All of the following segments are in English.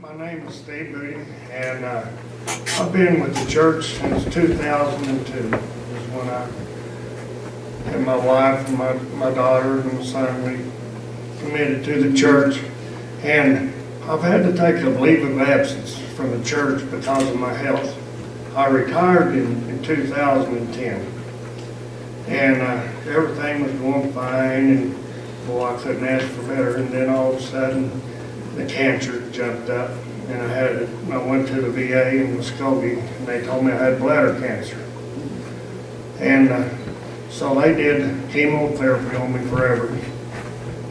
My name is Steve Moody, and I've been with the church since 2002. Is when I and my wife and my daughter and my son, we committed to the church. And I've had to take a leave of absence from the church because of my health. I retired in 2010, and everything was going fine, and boy, I couldn't ask for better. And then all of a sudden, the cancer jumped up, and I went to the VA in Muskogee, and they told me I had bladder cancer. And so they did chemotherapy on me forever,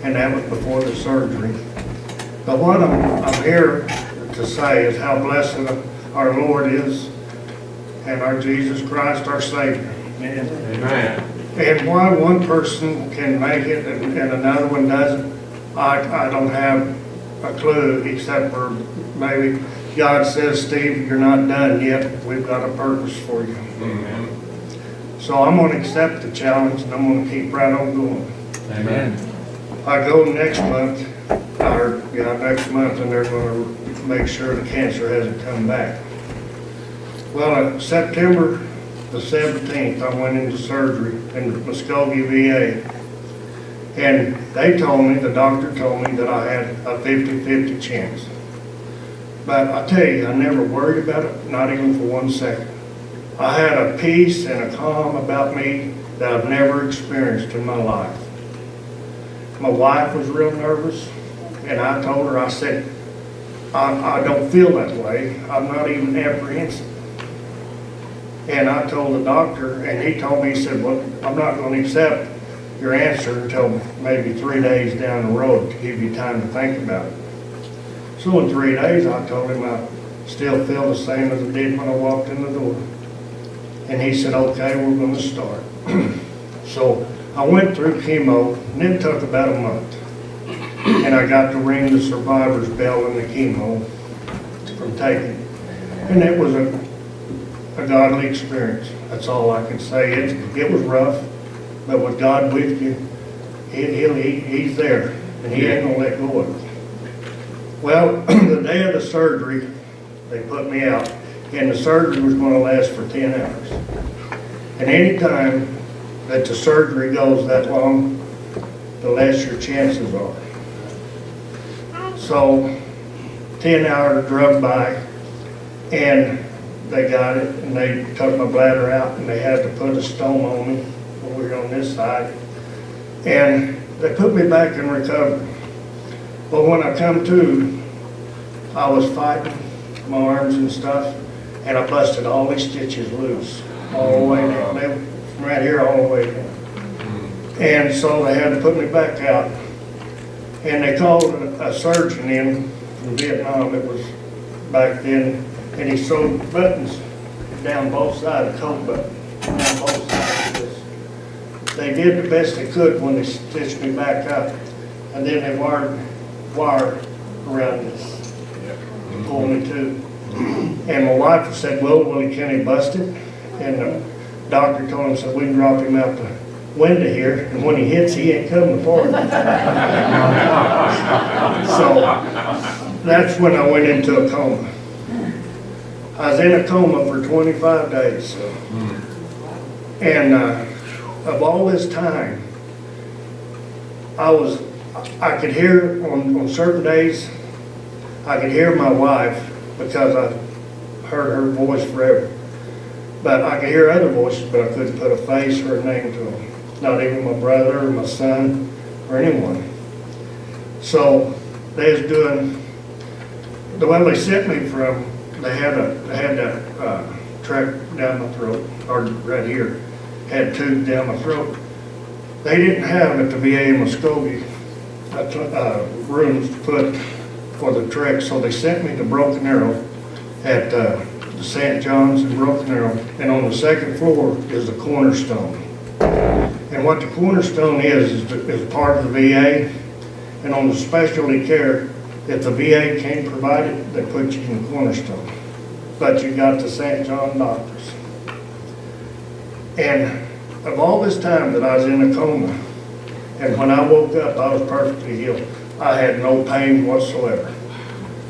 and that was before the surgery. But what I'm here to say is how blessed our Lord is, and our Jesus Christ, our Savior. Amen. And why one person can make it and another one doesn't, I don't have a clue, except for maybe God says, Steve, you're not done yet. We've got a purpose for you. Amen. So I'm going to accept the challenge, and I'm going to keep right on going. Amen. I go next month, and they're going to make sure the cancer hasn't come back. Well, September the 17th, I went into surgery in the Muskogee VA. And the doctor told me that I had a 50-50 chance. But I tell you, I never worried about it, not even for 1 second. I had a peace and a calm about me that I've never experienced in my life. My wife was real nervous, and I told her, I said, I don't feel that way. I'm not even apprehensive. And I told the doctor, and he told me, he said, well, I'm not going to accept your answer until maybe 3 days down the road to give you time to think about it. So in 3 days, I told him I still feel the same as I did when I walked in the door. And he said, okay, we're going to start. So I went through chemo, and it took about a month. And I got to ring the survivor's bell in the chemo from taking. And it was a godly experience. That's all I can say. It was rough, but with God with you, He's there, and He ain't gonna let go of it. Well, the day of the surgery, they put me out, and the surgery was going to last for 10 hours. And any time that the surgery goes that long, the less your chances are. So 10 hours drug by, and they got it, and they took my bladder out, and they had to put a stone on me over on this side. And they put me back in recovery. But when I come to, I was fighting my arms and stuff, and I busted all these stitches loose, all the way down, from right here all the way down. And so they had to put me back out, and they called a surgeon in from Vietnam. It was back then, and he sewed buttons down both sides, coat button, down both sides of this. They did the best they could when they stitched me back up, and then they wired wire around this to pull me to. And my wife said, well, can he bust it? And the doctor told him, said, we can drop him out the window here, and when he hits, he ain't coming apart. So that's when I went into a coma. I was in a coma for 25 days. And of all this time, I could hear on certain days, I could hear my wife because I heard her voice forever. But I could hear other voices, but I couldn't put a face or a name to them. Not even my brother or my son or anyone. So they was doing, they sent me from, they had that track down my throat, or right here, had tubes down my throat. They didn't have at the VA in Muskogee rooms to put for the trek, so they sent me to Broken Arrow at the St. John's in Broken Arrow, and on the second floor is the cornerstone. And what the cornerstone is part of the VA, and on the specialty care, if the VA can't provide it, they put you in the cornerstone. But you got the St. John doctors. And of all this time that I was in a coma, and when I woke up, I was perfectly healed. I had no pain whatsoever.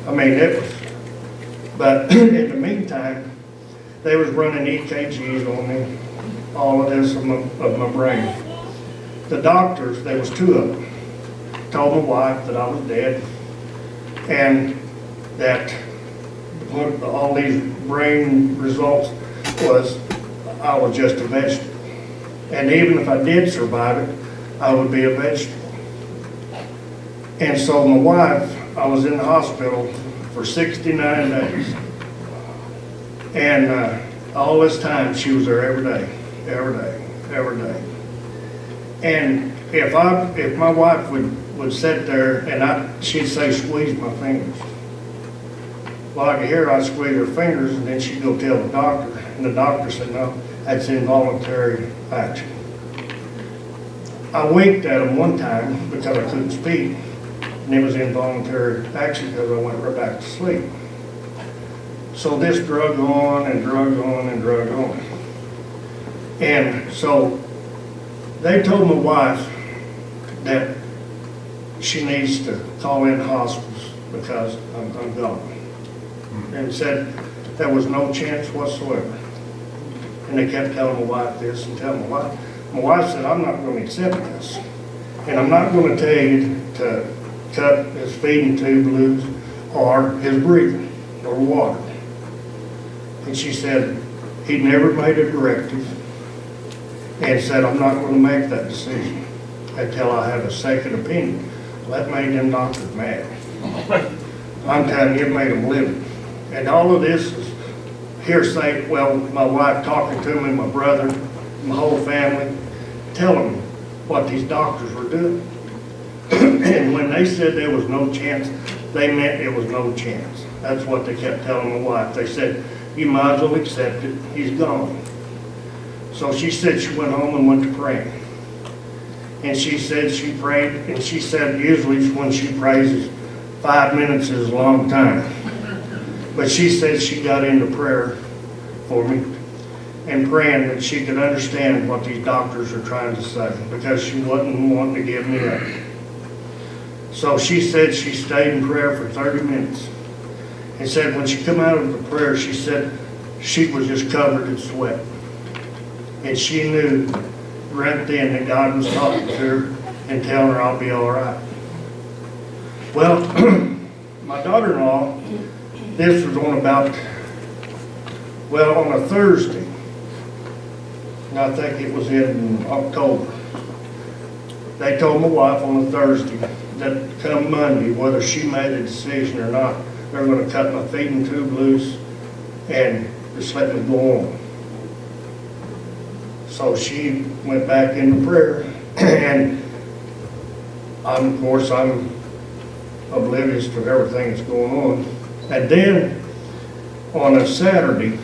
I mean, it was But in the meantime, they was running EKGs on me, all of this of my brain. The doctors, there was two of them, told my wife that I was dead and that what all these brain results was I was just a vegetable. And even if I did survive it, I would be a vegetable. And so my wife, I was in the hospital for 69 days. And all this time, she was there every day, every day, every day. And if my wife would sit there and she'd say, squeeze my fingers. Well, I could hear I'd squeeze her fingers, and then she'd go tell the doctor. And the doctor said, no, that's involuntary action. I winked at him one time because I couldn't speak. And it was involuntary action because I went right back to sleep. So this drug on and drug on and drug on. And so they told my wife that she needs to call in hospice because I'm gone. And said there was no chance whatsoever. And they kept telling my wife this and telling my wife. My wife said, I'm not going to accept this. And I'm not going to tell you to cut his feeding tube loose or his breathing or water. And she said, he never made a directive and said, I'm not going to make that decision until I have a second opinion. Well, that made them doctors mad. I'm telling you, it made them livid. And all of this is hearsay. Well, my wife talking to me, my brother, my whole family, telling them what these doctors were doing. And when they said there was no chance, they meant it was no chance. That's what they kept telling my wife. They said, you might as well accept it, he's gone. So she said she went home and went to praying. And she said she prayed, and she said usually when she prays, 5 minutes is a long time. But she said she got into prayer for me and praying that she could understand what these doctors are trying to say because she wasn't wanting to give me up. So she said she stayed in prayer for 30 minutes and said when she come out of the prayer, she said she was just covered in sweat. And she knew right then that God was talking to her and telling her I'll be all right. Well, my daughter-in-law, this was on about, well, on a Thursday. And I think it was in October. They told my wife on a Thursday that come Monday, whether she made a decision or not, they're going to cut my feeding tube loose and just let me go on. So she went back into prayer, and of course I'm oblivious to everything that's going on. And then on a Saturday,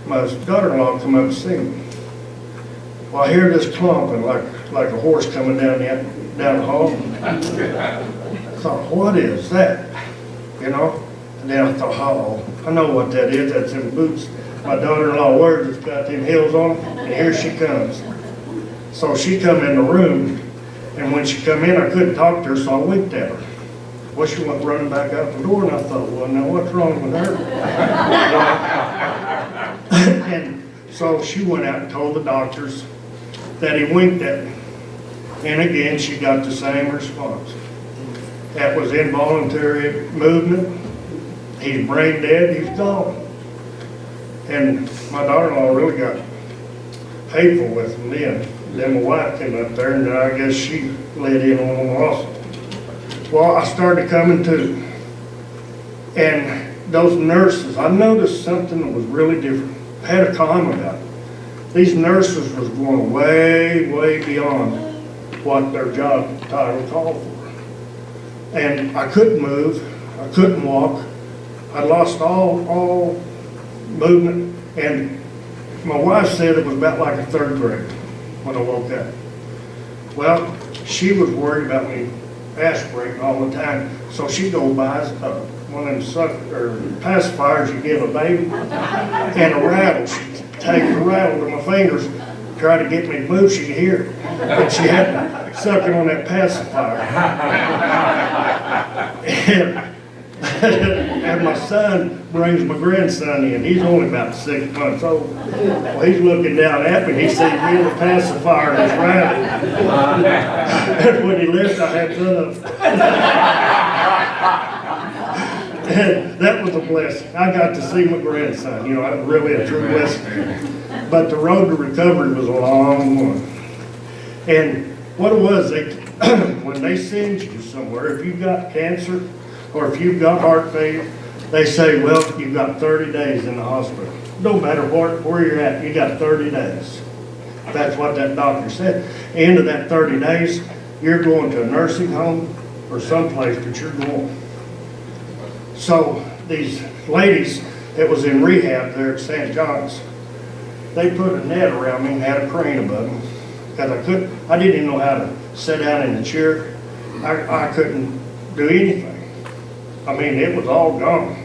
my daughter-in-law come up to see me. Well, I hear this clumping like a horse coming down the hall. I thought, what is that? You know? And then I thought, oh, I know what that is. That's them boots my daughter-in-law wears. It's got them heels on them. And here she comes. So she come in the room, and when she come in, I couldn't talk to her, so I winked at her. Well, she went running back out the door, and I thought, well, now what's wrong with her? And so she went out and told the doctors that he winked at me. And again, she got the same response. That was involuntary movement. He's brain dead, he's gone. And my daughter-in-law really got hateful with him then. Then my wife came up there, and then I guess she let in on him also. Well, I started coming to. And those nurses, I noticed something that was really different. I had a comment about it. These nurses was going way, way beyond what their job title called for. And I couldn't move, I couldn't walk. I lost all movement, and my wife said it was about like a third grade when I woke up. Well, she was worried about me aspirating all the time, so she'd go buy one of them pacifiers you give a baby, and a rattle. She'd take the rattle to my fingers, try to get me to move. She could hear it, and she had to suck it on that pacifier. And my son brings my grandson in. He's only about 6 months old. Well, he's looking down at me. He sees me in the pacifier and he's running. And when he left, I had none of it. And that was a blessing. I got to see my grandson. You know, really a true blessing. But the road to recovery was a long one. And what it was, when they send you somewhere, if you've got cancer or if you've got heart failure, they say, well, you've got 30 days in the hospital. No matter where you're at, you got 30 days. That's what that doctor said. End of that 30 days, you're going to a nursing home or someplace, but you're going. So these ladies that was in rehab there at St. John's, they put a net around me and had a crane above me. Because I didn't even know how to sit down in the chair. I couldn't do anything. I mean, it was all gone.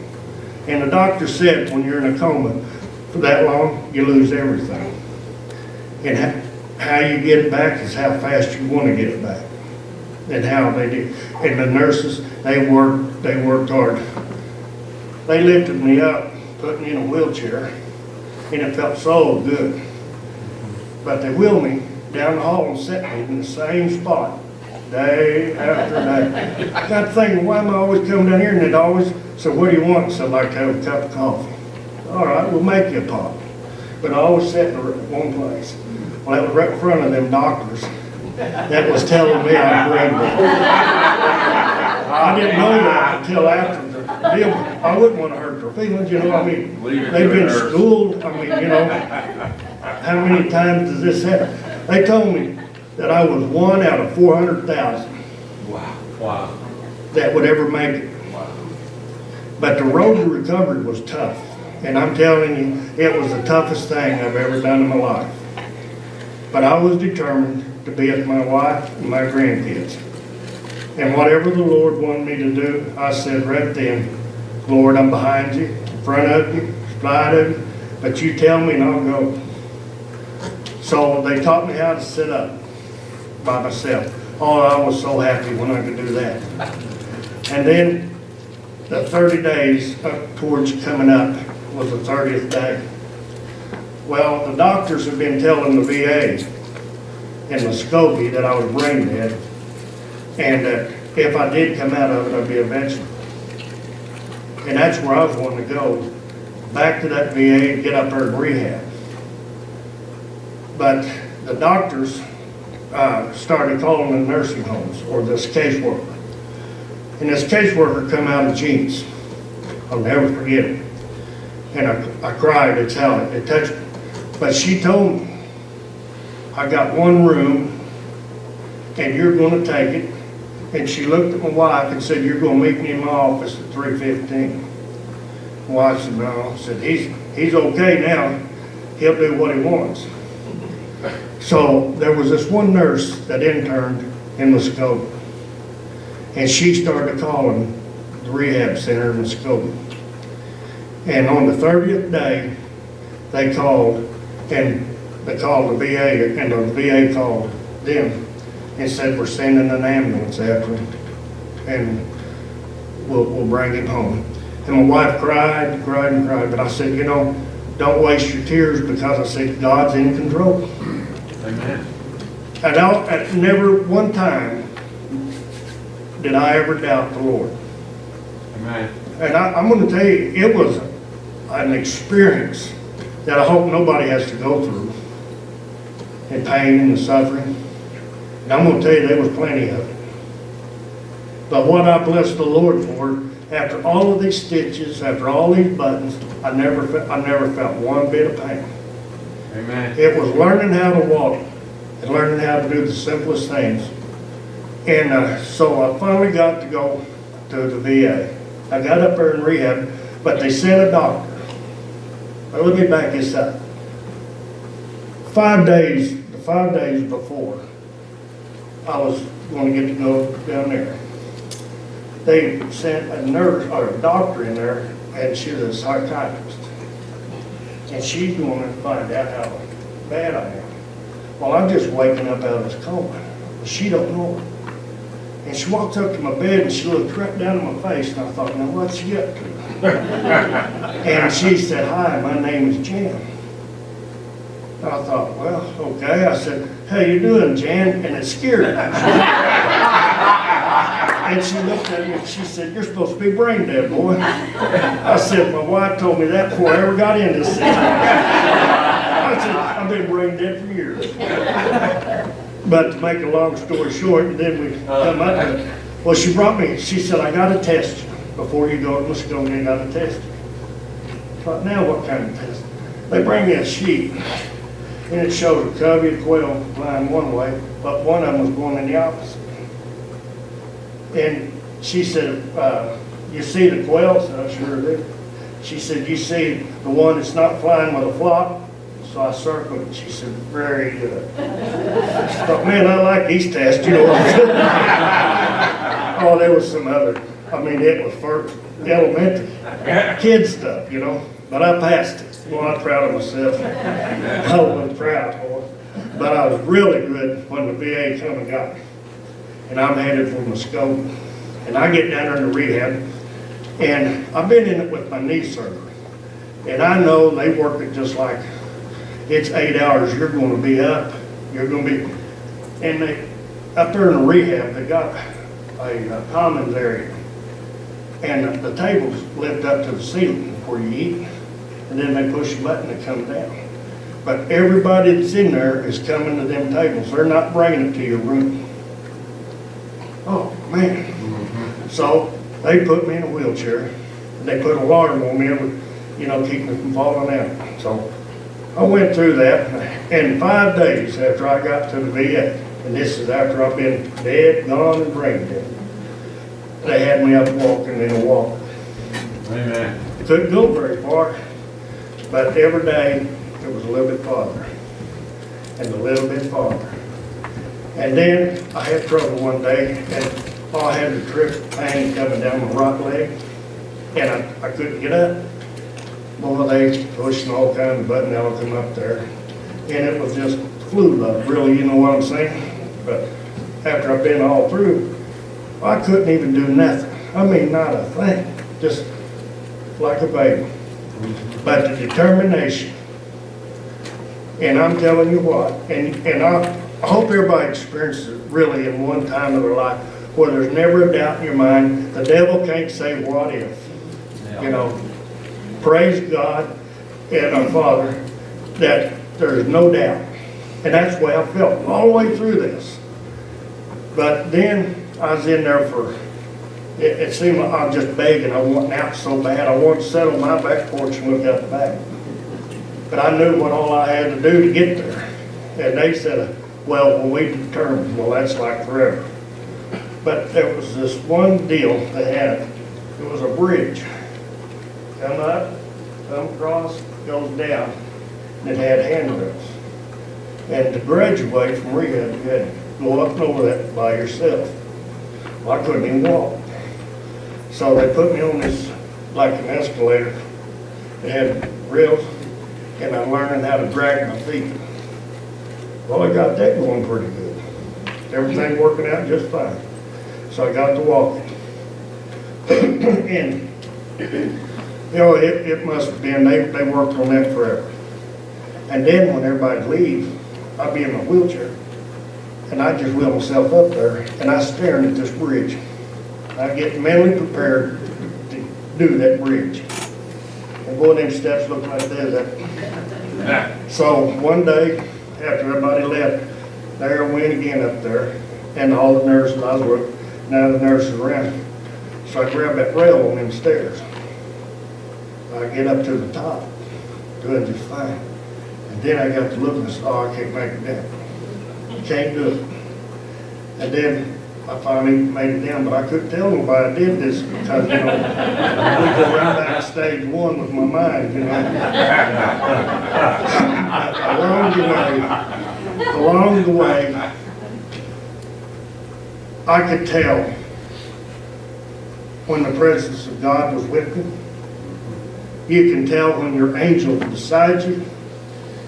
And the doctor said when you're in a coma for that long, you lose everything. And how you get it back is how fast you want to get it back. And how they did. And the nurses, they worked hard. They lifted me up, put me in a wheelchair, and it felt so good. But they wheeled me down the hall and set me in the same spot day after day. I got thinking, why am I always coming down here? And they'd always say, what do you want? So I'd like to have a cup of coffee. All right, we'll make you a pot. But I always sat in one place. Well, that was right in front of them doctors that was telling me I'm pregnant. I didn't know that until after the deal. I wouldn't want to hurt their feelings, you know. I mean, they've been schooled. I mean, you know, how many times does this happen? They told me that I was 1 out of 400,000 Wow. that would ever make it. Wow. But the road to recovery was tough. And I'm telling you, it was the toughest thing I've ever done in my life. But I was determined to be with my wife and my grandkids. And whatever the Lord wanted me to do, I said right then, Lord, I'm behind you, in front of you, beside of you, but you tell me and I'll go. So they taught me how to sit up by myself. Oh, I was so happy when I could do that. And then the 30 days up towards coming up was the 30th day. Well, the doctors have been telling the VA in Muskogee that I was brain dead, and that if I did come out of it, I'd be a vegetable. And that's where I was wanting to go, back to that VA and get up there in rehab. But the doctors started calling the nursing homes, or this caseworker. And this caseworker come out of jeans. I'll never forget it. And I cried, it's how it touched me. But she told me, I got one room, and you're gonna take it. And she looked at my wife and said, you're gonna meet me in my office at 3:15. My wife said, no. I said, he's okay now. He'll do what he wants. So there was this one nurse that interned in Muskogee. And she started calling the rehab center in Muskogee. And on the 30th day, they called, and they called the VA, and the VA called them and said, we're sending an ambulance after him, and we'll bring him home. And my wife cried and cried and cried, but I said, you know, don't waste your tears, because I said, God's in control. Amen. And never one time did I ever doubt the Lord. Amen. And I'm going to tell you, it was an experience that I hope nobody has to go through, and pain and suffering. And I'm going to tell you, there was plenty of it. But what I bless the Lord for, after all of these stitches, after all these buttons, I never felt one bit of pain. Amen. It was learning how to walk and learning how to do the simplest things. And so I finally got to go to the VA. I got up there in rehab, but they sent a doctor. Now, let me back this up. 5 days before I was going to get to go down there, they sent a nurse or a doctor in there, and she was a psychiatrist. And she's going to find out how bad I am. Well, I'm just waking up out of this coma. But she don't know it. And she walked up to my bed and she looked right down in my face, and I thought, now what's she up to? And she said, hi, my name is Jan. And I thought, well, okay. I said, how you doing, Jan? And it scared her. And she looked at me and she said, you're supposed to be brain dead, boy. I said, my wife told me that before I ever got in this situation. I said, I've been brain dead for years. But to make a long story short, and then we come up with it. Well, she brought me, she said, I got to test you. Before you go to Muskogee, I got to test you. I thought, now what kind of test? They bring me a sheet, and it showed a covey of quail flying one way, but one of them was going in the opposite. And she said, you see the quails? I sure do. She said, you see the one that's not flying with a flock? So I circled it. She said, very good. I thought, man, I like these tests, you know what I'm saying? Oh, there was some other, I mean, it was first elementary kid stuff, you know, but I passed it. Well, I'm proud of myself. I wasn't proud, boy. But I was really good when the VA come and got me. And I'm headed for Muskogee. And I get down there to rehab, and I've been in it with my knee surgery. And I know they work it just like it's 8 hours, you're going to be up, you're going to be, and they, up there in the rehab, they got a commons area. And the tables lift up to the ceiling before you eat, and then they push a button and come down. But everybody that's in there is coming to them tables. They're not bringing it to your room. Oh, man. So they put me in a wheelchair, and they put an alarm on me, you know, keep me from falling out. So I went through that, and 5 days after I got to the VA, and this is after I've been dead, gone, and brain dead, they had me up walking in a walker. Amen. Couldn't go very far, but every day it was a little bit farther, and a little bit farther. And then I had trouble one day, and I had a trip pain coming down my right leg, and I couldn't get up. Well, they pushing all kinds of buttons that'll come up there, and it was just flu love, really, you know what I'm saying? But after I've been all through, I couldn't even do nothing. I mean, not a thing, just like a baby. But the determination, and I'm telling you what, and I hope everybody experiences it really in one time of their life, where there's never a doubt in your mind. The devil can't say what if, you know. Praise God and our Father that there's no doubt. And that's the way I felt all the way through this. But then I was in there for, it seemed like I was just begging. I wanted out so bad. I wanted to sit on my back porch and look out the back. But I knew what all I had to do to get there. And they said, well, when we determined, well, that's like forever. But there was this one deal they had. It was a bridge. Come up, come across, goes down, and it had handrails. And to graduate from rehab, you had to go up and over that by yourself. Well, I couldn't even walk. So they put me on this, like an escalator. It had rails, and I'm learning how to drag my feet. Well, I got that going pretty good. Everything working out just fine. So I got to walking. And you know, it must have been, they worked on that forever. And then when everybody leaves, I'd be in my wheelchair, and I just wheel myself up there, and I staring at this bridge. I get mentally prepared to do that bridge. And boy, them steps look like this. So one day, after everybody left, there I went again up there, and all the nurses, I was with, now the nurses around. So I grabbed that rail on them stairs. I get up to the top, doing just fine. And then I got to look and said, oh, I can't make it down. Can't do it. And then I finally made it down, but I couldn't tell nobody I did this because, you know, we go right back to stage one with my mind, you know. Along the way, I could tell when the presence of God was with me. You can tell when your angel beside you,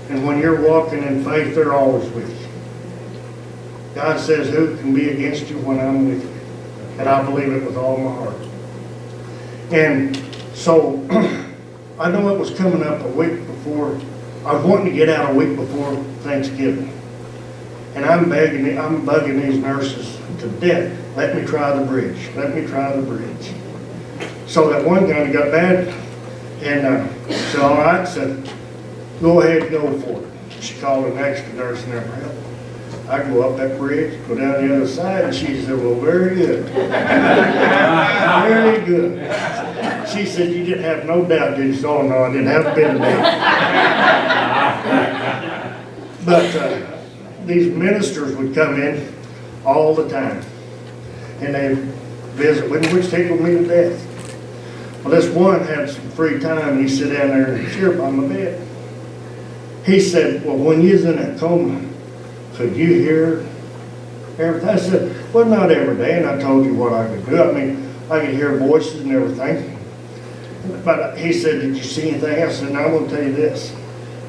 and when you're walking in faith, they're always with you. God says, who can be against you when I'm with you? And I believe it with all my heart. And so, I know it was coming up a week before, I was wanting to get out a week before Thanksgiving. And I'm bugging these nurses to death. Let me try the bridge. Let me try the bridge. So that one guy got bad, and said, all right, said, go ahead, go for it. She called the next nurse and never helped. I go up that bridge, go down the other side, and she said, well, very good. Very good. She said, you didn't have no doubt, did you? Oh, no, I didn't have a bit of doubt. But these ministers would come in all the time, and they visit with me, which tickled me to death. Well, this one had some free time, and he sat down there and chirped on my bed. He said, well, when you was in that coma, could you hear everything? I said, well, not every day, and I told you what I could do. I mean, I could hear voices and everything. But he said, did you see anything? I said, no, I'm going to tell you this.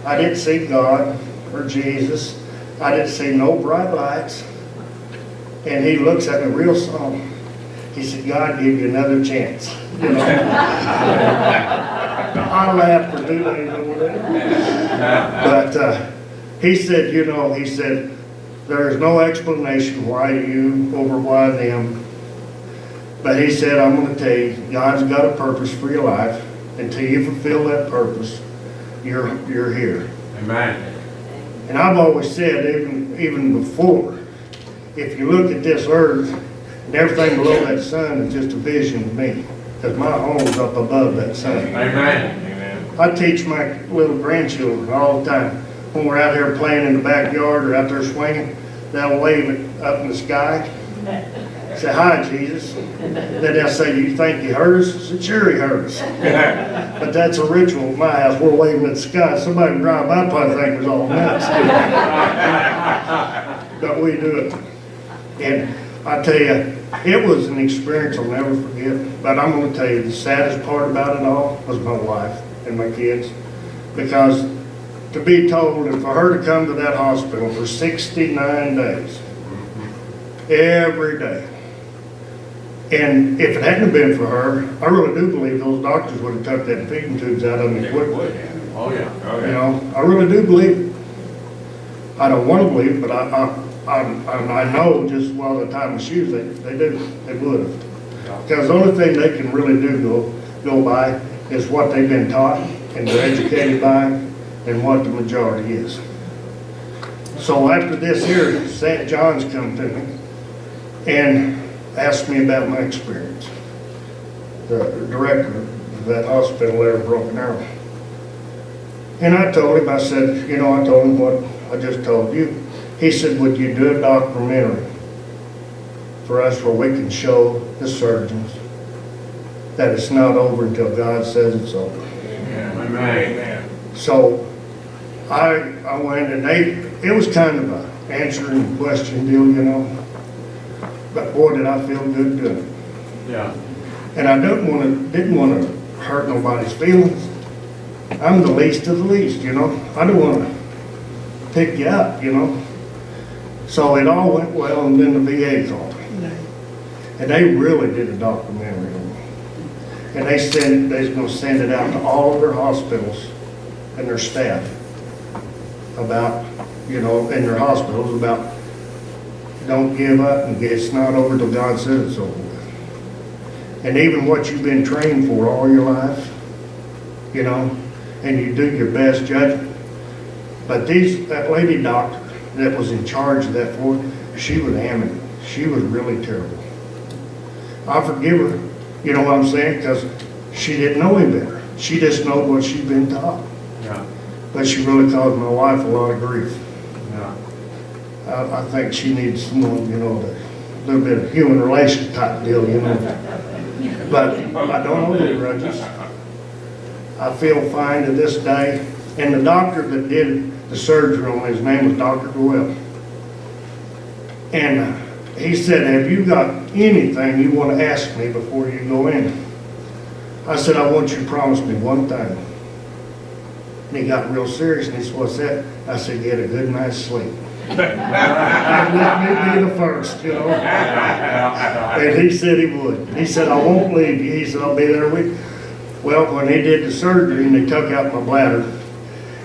I didn't see God or Jesus. I didn't see no bright lights. And he looks at me real solemn. He said, God gave you another chance. You know? I laughed for 2 days over there. But he said, you know, he said, there is no explanation why you over why them. But he said, I'm going to tell you, God's got a purpose for your life. Until you fulfill that purpose, you're here. Amen. And I've always said, even before, if you look at this earth, and everything below that sun is just a vision to me. Because my home's up above that sun. Amen. I teach my little grandchildren all the time. When we're out here playing in the backyard or out there swinging, they'll wave it up in the sky. Say, hi, Jesus. Then they'll say, do you think he heard us? I said, sure he heard us. But that's a ritual at my house. We're waving at the sky. Somebody can drive by probably think it was all nuts. But we do it. And I tell you, it was an experience I'll never forget. But I'm going to tell you, the saddest part about it all was my wife and my kids. Because to be told, and for her to come to that hospital for 69 days, every day, and if it hadn't been for her, I really do believe those doctors would have took that feeding tubes out of me quickly. Oh, yeah. Oh, yeah. You know, I really do believe it. I don't want to believe it, but I know just while the time of shoes, they would have. Because the only thing they can really do go by is what they've been taught and they're educated by and what the majority is. So after this here, St. John's come to me and asked me about my experience. The director of that hospital there, Broken Arrow. And I told him, I said, you know, I told him what I just told you. He said, would you do a documentary for us where we can show the surgeons that it's not over until God says it's over? Amen. So I went and it was kind of a answering question deal, you know. But boy, did I feel good doing it. Yeah. And I didn't want to hurt nobody's feelings. I'm the least of the least, you know. I don't want to pick you up, you know. So it all went well, and then the VA called me. And they really did a documentary on me. And they was going to send it out to all of their hospitals and their staff about, you know, in their hospitals about don't give up and it's not over till God says it's over with. And even what you've been trained for all your life, you know, and you do your best judgment. But that lady doctor that was in charge of that floor, she was hammering. She was really terrible. I forgive her, you know what I'm saying, because she didn't know any better. She just knew what she'd been taught. Yeah. But she really caused my wife a lot of grief. Yeah. I think she needs someone, you know, a little bit of human relation type deal, you know. But I don't hold any grudges. I feel fine to this day. And the doctor that did the surgery on his name was Dr. Doyle. And he said, have you got anything you want to ask me before you go in? I said, I want you to promise me one thing. And he got real serious and he said, what's that? I said, get a good night's sleep. And let me be the first, you know. And he said he would. He said, I won't leave you. He said, I'll be there with you. Well, when he did the surgery and they took out my bladder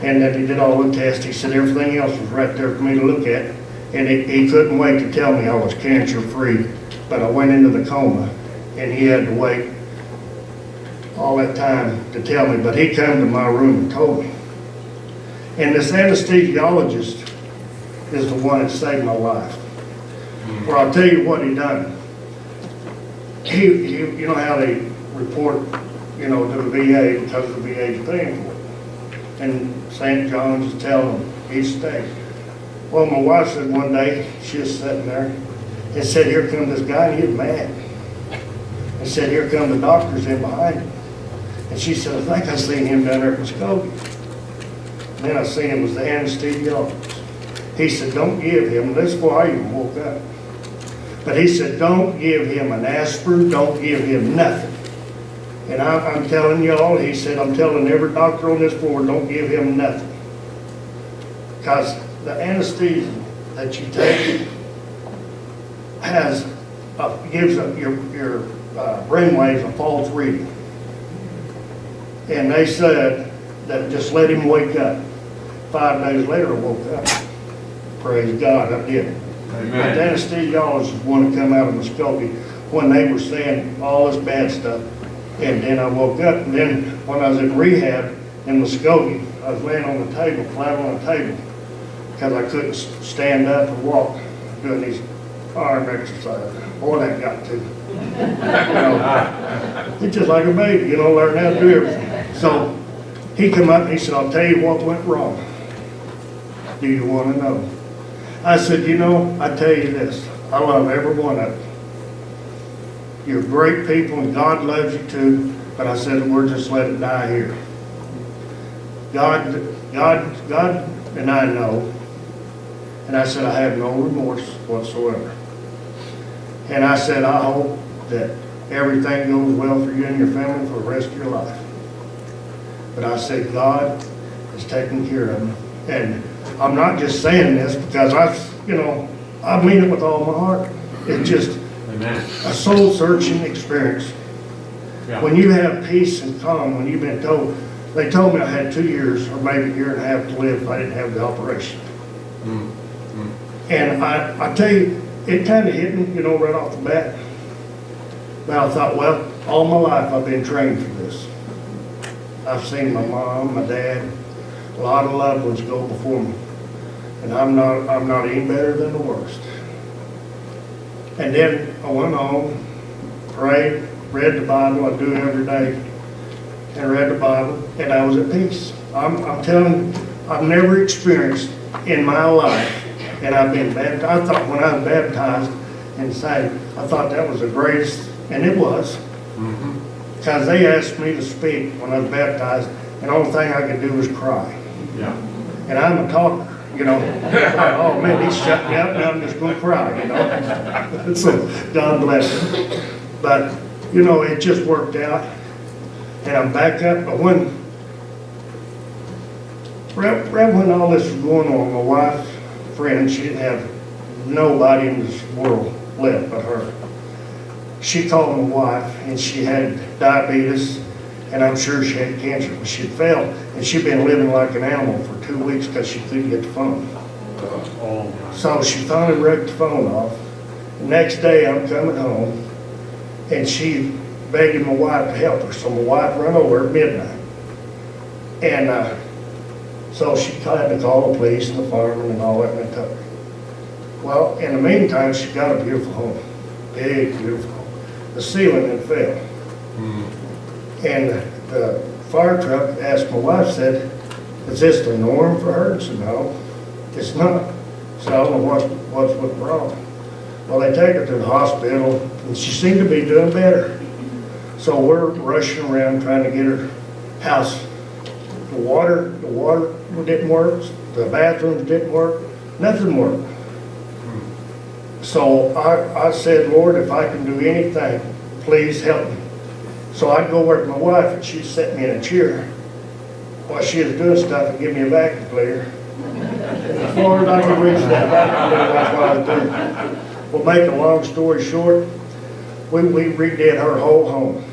and that he did all the tests, he said everything else was right there for me to look at. And he couldn't wait to tell me I was cancer-free. But I went into the coma and he had to wait all that time to tell me. But he came to my room and told me. And this anesthesiologist is the one that saved my life. Well, I'll tell you what he done. He you know how they report, you know, to the VA because the VA is paying for it. And St. John's is telling them each day. Well, my wife said one day, she was sitting there, and said, here come this guy, and he was mad. And said, here come the doctors in behind him. And she said, I think I seen him down there at Muskogee. And then I seen him was the anesthesiologist. He said, don't give him, this is before I even woke up. But he said, don't give him an aspirin, don't give him nothing. And I'm telling y'all, he said, I'm telling every doctor on this floor, don't give him nothing. Because the anesthesia that you take gives your brain waves a false reading. And they said that just let him wake up. 5 days later, I woke up. Praise God, I did. But the anesthesiologist wanted to come out of Muskogee when they were saying all this bad stuff. And then I woke up, and then when I was in rehab in Muskogee, I was laying on the table, flat on the table, because I couldn't stand up or walk, doing these arm exercises. Boy, that got to. You know, it's just like a baby, you know, learn how to do everything. So he come up and he said, I'll tell you what went wrong. Do you want to know? I said, you know, I tell you this, I love every one of you. You're great people and God loves you too, but I said, we're just let it die here. God and I know, and I said, I have no remorse whatsoever. And I said, I hope that everything goes well for you and your family for the rest of your life. But I said, God is taking care of me. And I'm not just saying this because I mean it with all my heart. It's just a soul-searching experience. Yeah. When you have peace and calm, when you've been told, they told me I had 2 years or maybe a year and a half to live if I didn't have the operation. And I tell you, it kind of hit me, you know, right off the bat. But I thought, well, all my life I've been trained for this. I've seen my mom, my dad, a lot of loved ones go before me. And I'm not any better than the worst. And then I went home, prayed, read the Bible, I do every day, and read the Bible, and I was at peace. I'm telling you, I've never experienced in my life, and I've been baptized. I thought when I was baptized and saved, I thought that was the greatest, and it was. Because they asked me to speak when I was baptized, and the only thing I could do was cry. Yeah. And I'm a talker, you know. Oh man, he's shut me up, now I'm just going to cry, you know. So God bless him. But, you know, it just worked out. And I'm back up. But right when all this was going on, my wife's friend, she didn't have nobody in this world left but her. She called my wife, and she had diabetes, and I'm sure she had cancer, but she'd failed. And she'd been living like an animal for 2 weeks because she couldn't get the phone. So she finally wrecked the phone off. The next day, I'm coming home, and she begging my wife to help her. So my wife ran over at midnight. And so she had to call the police and the firemen and all that, and they took her. Well, in the meantime, she got a beautiful home. Big, beautiful home. The ceiling had fell. And the fire truck asked my wife, said, is this the norm for her? She said, no, it's not. So I don't know what's wrong. Well, they take her to the hospital, and she seemed to be doing better. So we're rushing around trying to get her house. The water didn't work. The bathrooms didn't work. Nothing worked. So I said, Lord, if I can do anything, please help me. So I'd go work with my wife, and she'd set me in a chair while she was doing stuff and give me a vacuum cleaner. As far as I can reach that, that's what I was doing. Well, make a long story short, we redid her whole home,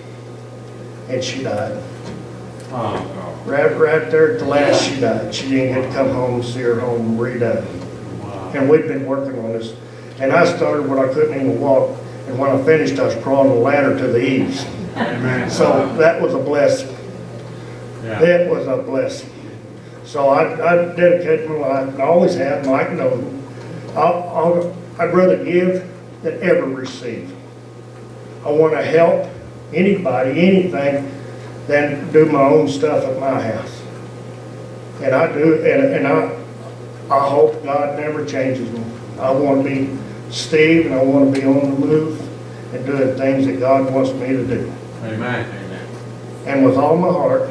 and she died. Oh, Right there at the last, she died. She didn't get to come home and see her home redone. wow. And we've been working on this. And I started when I couldn't even walk, and when I finished, I was crawling a ladder to the eaves. Amen. So that was a blessing. Yeah. That was a blessing. So I dedicated my life, and I always have, Mike knows. I'd rather give than ever receive. I want to help anybody, anything, than do my own stuff at my house. And I do, and I hope God never changes me. I want to be Steve, and I want to be on the move and doing things that God wants me to do. Amen. And with all my heart,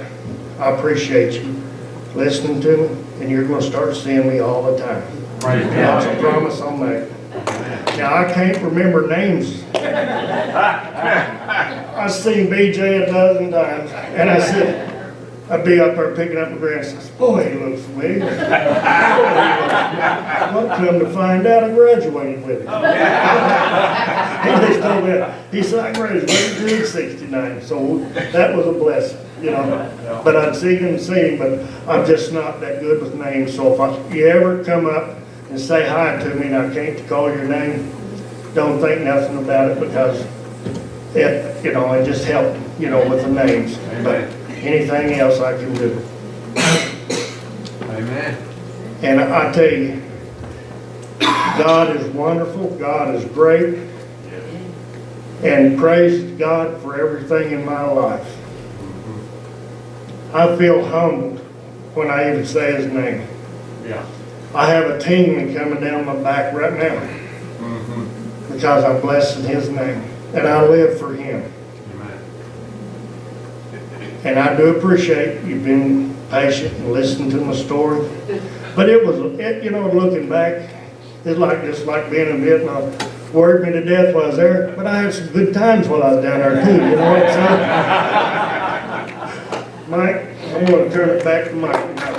I appreciate you listening to me, and you're going to start seeing me all the time. Praise That's a God. promise I'll make. Amen. Now, I can't remember names. I've seen BJ a dozen times, and I said, I'd be up there picking up my grandson. Boy, he looks familiar. Well, come to find out, I graduated with him. He just told me, he said, I graduated in 69, so that was a blessing, you know. But I'd see him and see him, but I'm just not that good with names, so if you ever come up and say hi to me and I can't call your name, don't think nothing about it, because it, you know, it just helped, you know, with the names. But anything else I can do. Amen. And I tell you, God is wonderful, God is great, and praise God for everything in my life. I feel humbled when I even say His name. Yeah. I have a tingling coming down my back right now because I'm blessing His name, and I live for Him. Amen. And I do appreciate you've been patient and listened to my story. But it was, you know, looking back, it's like just like being in Vietnam. Worried me to death while I was there, but I had some good times while I was down there too. You know what I'm saying? Mike, I'm going to turn it back to Mike.